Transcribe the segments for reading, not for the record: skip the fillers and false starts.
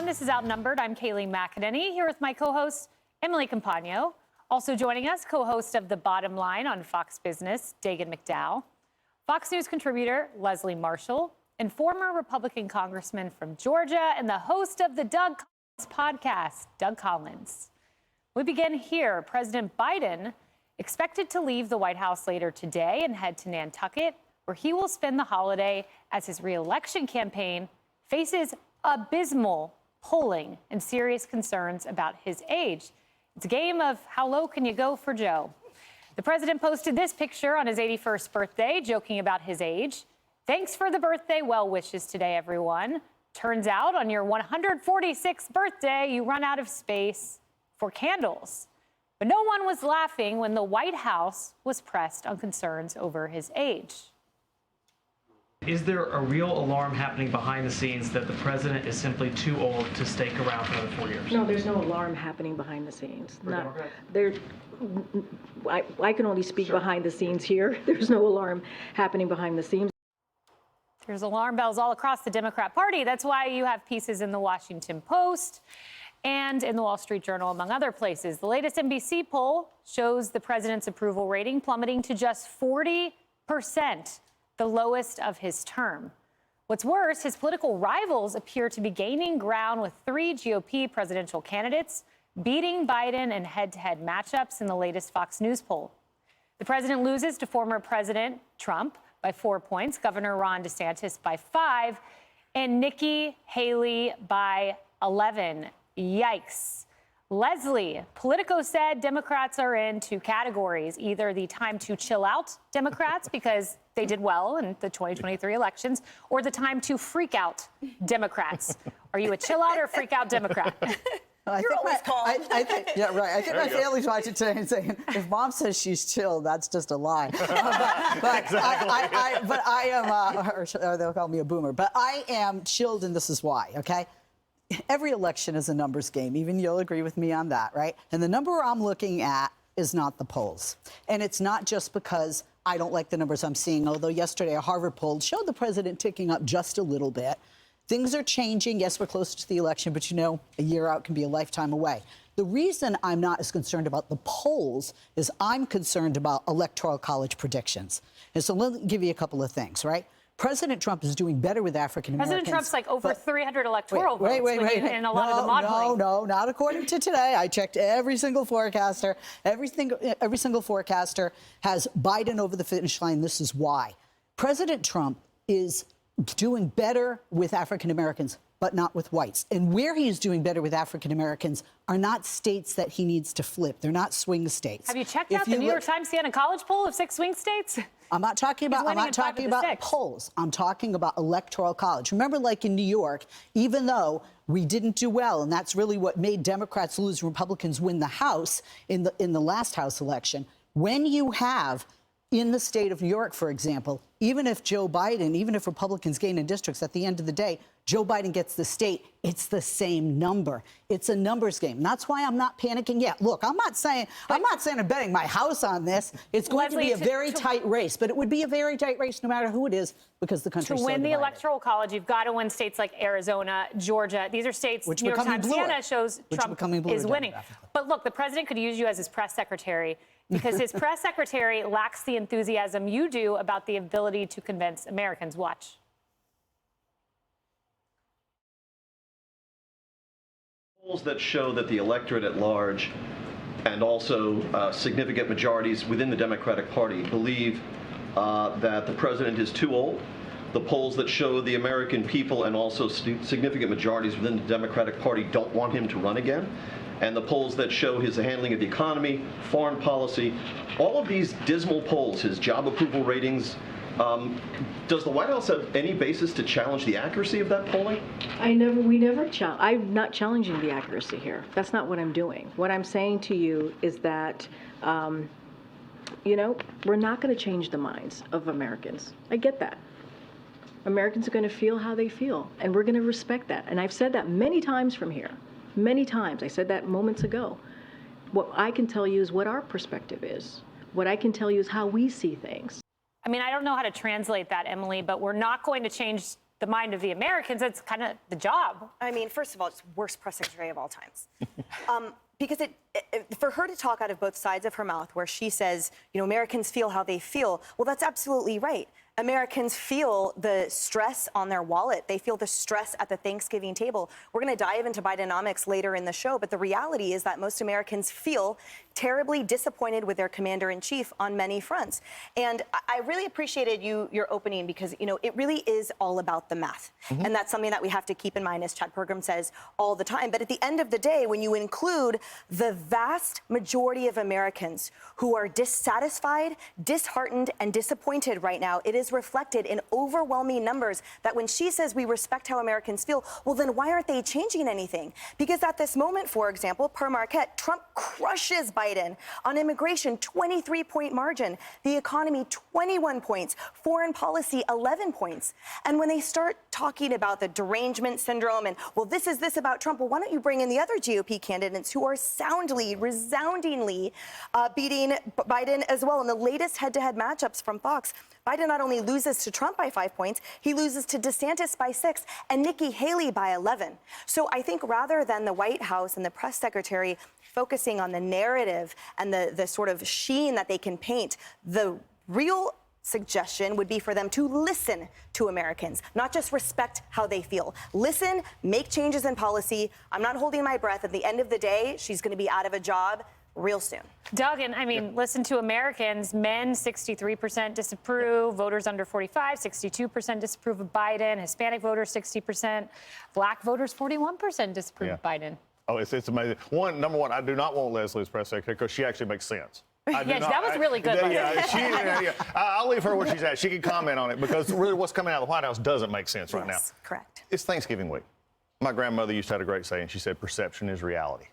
everyone. This is Outnumbered. I'm Kaylee McEnany here with my co-host, Emily Compagno. Also joining us, co-host of The Bottom Line on Fox Business, Dagan McDowell. Fox News contributor, Leslie Marshall, and former Republican congressman from Georgia and the host of the Doug Collins podcast, Doug Collins. We begin here. President Biden expected to leave the White House later today and head to Nantucket, where he will spend the holiday as his re-election campaign faces abysmal polling and serious concerns about his age. It's a game of how low can you go for Joe? The president posted this picture on his 81st birthday, joking about his age. Thanks for the birthday well wishes today, everyone. Turns out on your 146th birthday, you run out of space for candles. But no one was laughing when the White House was pressed on concerns over his age. Is there a real alarm happening behind the scenes that the president is simply too old to stake around for another 4 years? No, there's no alarm happening behind the scenes. I can only speak behind the scenes here. There's no alarm happening behind the scenes. There's alarm bells all across the Democrat Party. That's why you have pieces in the Washington Post and in the Wall Street Journal, among other places. The latest NBC poll shows the president's approval rating plummeting to just 40%. The lowest of his term. What's worse, his political rivals appear to be gaining ground with 3 GOP presidential candidates beating Biden in head-to-head matchups in the latest Fox News poll. The president loses to former President Trump by 4 points, Governor Ron DeSantis by 5, and Nikki Haley by 11. Yikes. Leslie, Politico said Democrats are in 2 categories, either the time to chill out Democrats because they did well in the 2023 elections, or the time to freak out Democrats. Are you a chill out or freak out Democrat? You're always calm. I think, yeah, right. I think my family's watching today and saying, if mom says she's chill, that's just a lie. But I am, or they'll call me a boomer, but I am chilled, and this is why, okay? Every election is a numbers game. Even you'll agree with me on that, right? And the number I'm looking at is not the polls. And it's not just because I don't like the numbers I'm seeing, although yesterday a Harvard poll showed the president ticking up just a little bit. Things are changing. Yes, we're closer to the election, but you know, a year out can be a lifetime away. The reason I'm not as concerned about the polls is I'm concerned about electoral college predictions. And so let me give you a couple of things, right? President Trump is doing better with African Americans. President Trump's like over 300 electoral votes in a lot of the modeling. No, not according to today. I checked every single forecaster. Every single forecaster has Biden over the finish line. This is why. President Trump is doing better with African Americans, but not with whites. And where he is doing better with African Americans are not states that he needs to flip. They're not swing states. Have you checked out the New York Times Siena College poll of 6 swing states? I'm not talking about polls. I'm talking about electoral college. Remember, like in New York, even though we didn't do well, and that's really what made Democrats lose, Republicans win the House in the last House election. When you have in the state of New York, for example, even if Republicans gain in districts, at the end of the day, Joe Biden gets the state, it's the same number. It's a numbers game. And that's why I'm not panicking yet. Look, I'm not saying I'm betting my house on this. It's going to be a very tight race, but it would be a very tight race no matter who it is because the country's so divided. To win the Electoral College, you've got to win states like Arizona, Georgia. These are states New York Times Siena shows Trump is winning. But look, the president could use you as his press secretary because his press secretary lacks the enthusiasm you do about the ability to convince Americans. Watch. Polls that show that the electorate at large and also significant majorities within the Democratic Party believe that the president is too old. The polls that show the American people and also significant majorities within the Democratic Party don't want him to run again. And the polls that show his handling of the economy, foreign policy, all of these dismal polls, his job approval ratings. Does the White House have any basis to challenge the accuracy of that polling? I'm not challenging the accuracy here. That's not what I'm doing. What I'm saying to you is that, we're not going to change the minds of Americans. I get that. Americans are going to feel how they feel, and we're going to respect that. And I've said that many times from here. Many times. I said that moments ago. What I can tell you is what our perspective is. What I can tell you is how we see things. I mean, I don't know how to translate that, Emily, but we're not going to change the mind of the Americans. That's kind of the job. I mean, first of all, it's worst press secretary of all times. Because for her to talk out of both sides of her mouth, where she says, Americans feel how they feel, well, that's absolutely right. Americans feel the stress on their wallet. They feel the stress at the Thanksgiving table. We're going to dive into Bidenomics later in the show, but the reality is that most Americans feel terribly disappointed with their commander-in-chief on many fronts. And I really appreciated your opening because, it really is all about the math. And that's something that we have to keep in mind, as Chad Pergram says all the time. But at the end of the day, when you include the vast majority of Americans who are dissatisfied, disheartened, and disappointed right now, it is reflected in overwhelming numbers that when she says we respect how Americans feel, well, then why aren't they changing anything? Because at this moment, for example, per Marquette, Trump crushes Biden on immigration, 23-point margin, the economy, 21 points, foreign policy, 11 points. And when they start talking about the derangement syndrome and, well, this is this about Trump, well, why don't you bring in the other GOP candidates who are soundly, resoundingly beating Biden as well? In the latest head-to-head matchups from Fox, Biden not only loses to Trump by 5 points, he loses to DeSantis by 6 and Nikki Haley by 11. So I think rather than the White House and the press secretary focusing on the narrative and the sort of sheen that they can paint, the real suggestion would be for them to listen to Americans, not just respect how they feel. Listen, make changes in policy. I'm not holding my breath. At the end of the day, she's going to be out of a job real soon. Doug, and I mean, listen to Americans. Men, 63% disapprove. Voters under 45, 62% disapprove of Biden. Hispanic voters, 60%. Black voters, 41% disapprove of Biden. Oh, it's amazing. Number one, I do not want Leslie as press secretary because she actually makes sense. That was really good. I'll leave her where she's at. She can comment on it because really what's coming out of the White House doesn't make sense right now. Yes, correct. It's Thanksgiving week. My grandmother used to have a great saying. She said, perception is reality.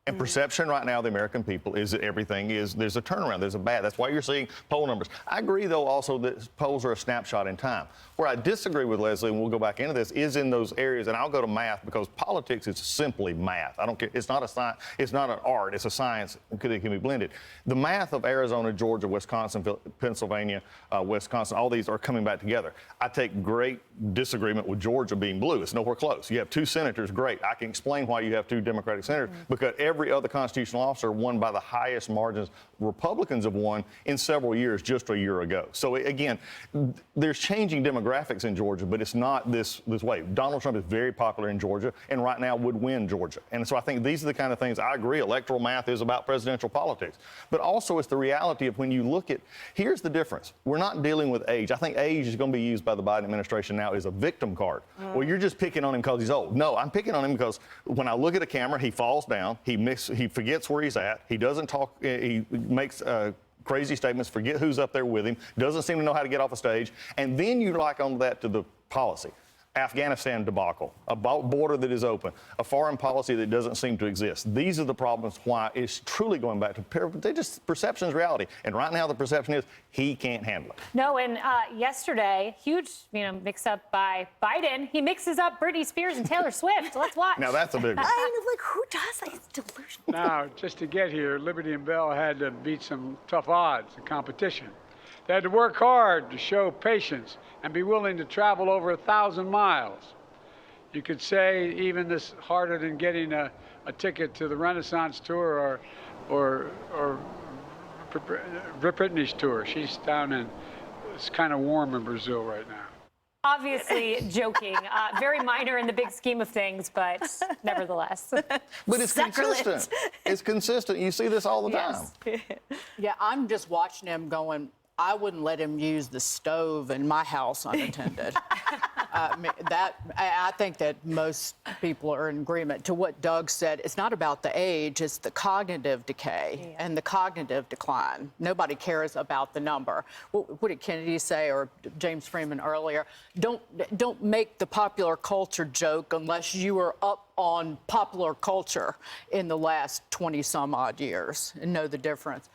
And perception right now of the American people is that everything there's a turnaround, there's a bad. That's why you're seeing poll numbers. I agree, though, also that polls are a snapshot in time. Where I disagree with Leslie, and we'll go back into this, is in those areas, and I'll go to math because politics is simply math. I don't care. It's not a science. It's not an art. It's a science. It can be blended. The math of Arizona, Georgia, Wisconsin, Pennsylvania, Wisconsin, all these are coming back together. I take great disagreement with Georgia being blue. It's nowhere close. You have 2 senators, great. I can explain why you have 2 Democratic senators because every other constitutional officer won by the highest margins Republicans have won in several years just a year ago. So again, there's changing demographics in Georgia, but it's not this way. Donald Trump is very popular in Georgia and right now would win Georgia. And so I think these are the kind of things I agree. Electoral math is about presidential politics, but also it's the reality of when you look at, here's the difference. We're not dealing with age. I think age is going to be used by the Biden administration now as a victim card. Well, you're just picking on him because he's old. No, I'm picking on him because when I look at a camera, he falls down, he forgets where he's at, he doesn't talk, he makes crazy statements, forget who's up there with him, doesn't seem to know how to get off a stage, and then you like on that to the policy. Afghanistan debacle, a border that is open, a foreign policy that doesn't seem to exist. These are the problems why it's truly going back to perception is reality. And right now the perception is he can't handle it. No, and yesterday, huge mix-up by Biden. He mixes up Britney Spears and Taylor Swift. Let's watch. Now that's a big one. Who does that? It's delusional. Now, just to get here, Liberty and Bell had to beat some tough odds in competition. They had to work hard to show patience and be willing to travel over 1,000 miles. You could say even this harder than getting a ticket to the Renaissance tour or Britney's tour. She's down in, it's kind of warm in Brazil right now. Obviously joking, very minor in the big scheme of things, but nevertheless. But it's consistent. It's consistent. You see this all the time. Yeah, I'm just watching him going, I wouldn't let him use the stove in my house unattended. I think that most people are in agreement to what Doug said. It's not about the age, it's the cognitive decay and the cognitive decline. Nobody cares about the number. What did Kennedy say, or James Freeman earlier? Don't make the popular culture joke unless you are up on popular culture in the last 20 some odd years and know the difference.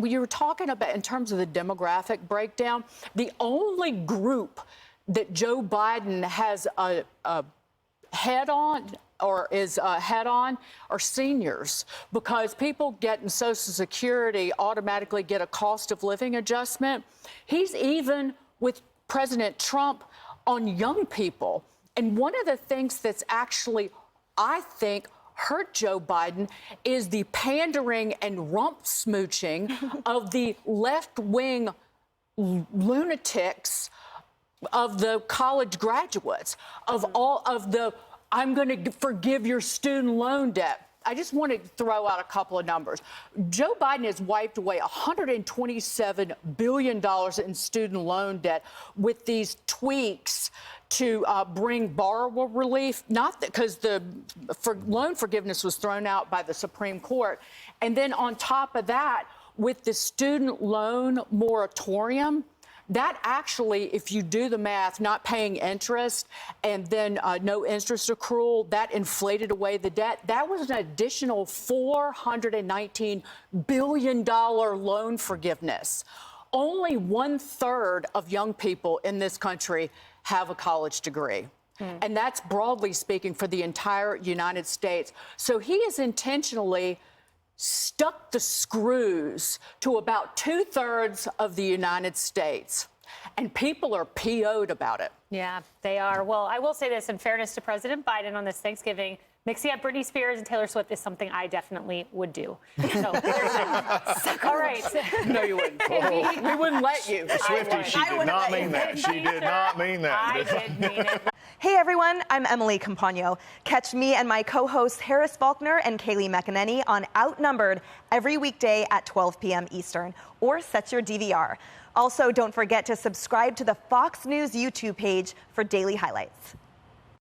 You were talking about in terms of the demographic breakdown, the only group that Joe Biden has a head on or is head on are seniors, because people getting Social Security automatically get a cost of living adjustment. He's even with President Trump on young people. And one of the things that's actually, I think, hurt Joe Biden is the pandering and rump smooching of the left-wing lunatics of the college graduates, of all of the, I'm going to forgive your student loan debt. I just want to throw out a couple of numbers. Joe Biden has wiped away $127 billion in student loan debt with these tweaks to bring borrower relief, not because the loan forgiveness was thrown out by the Supreme Court. And then on top of that, with the student loan moratorium, that actually, if you do the math, not paying interest and then no interest accrual, that inflated away the debt. That was an additional $419 billion loan forgiveness. Only 1/3 of young people in this country have a college degree. And that's broadly speaking for the entire United States. So he is intentionally stuck the screws to about 2/3 of the United States. And people are PO'd about it. Yeah, they are. Well, I will say this in fairness to President Biden on this Thanksgiving, mixing up Britney Spears and Taylor Swift is something I definitely would do. So, all right. No, you wouldn't. We wouldn't let you. Swiftie, she did not mean that. She did not mean that. I did mean it. Hey everyone, I'm Emily Compagno. Catch me and my co-hosts Harris Faulkner and Kaylee McEnany on Outnumbered every weekday at 12 p.m. Eastern, or set your DVR. Also, don't forget to subscribe to the Fox News YouTube page for daily highlights.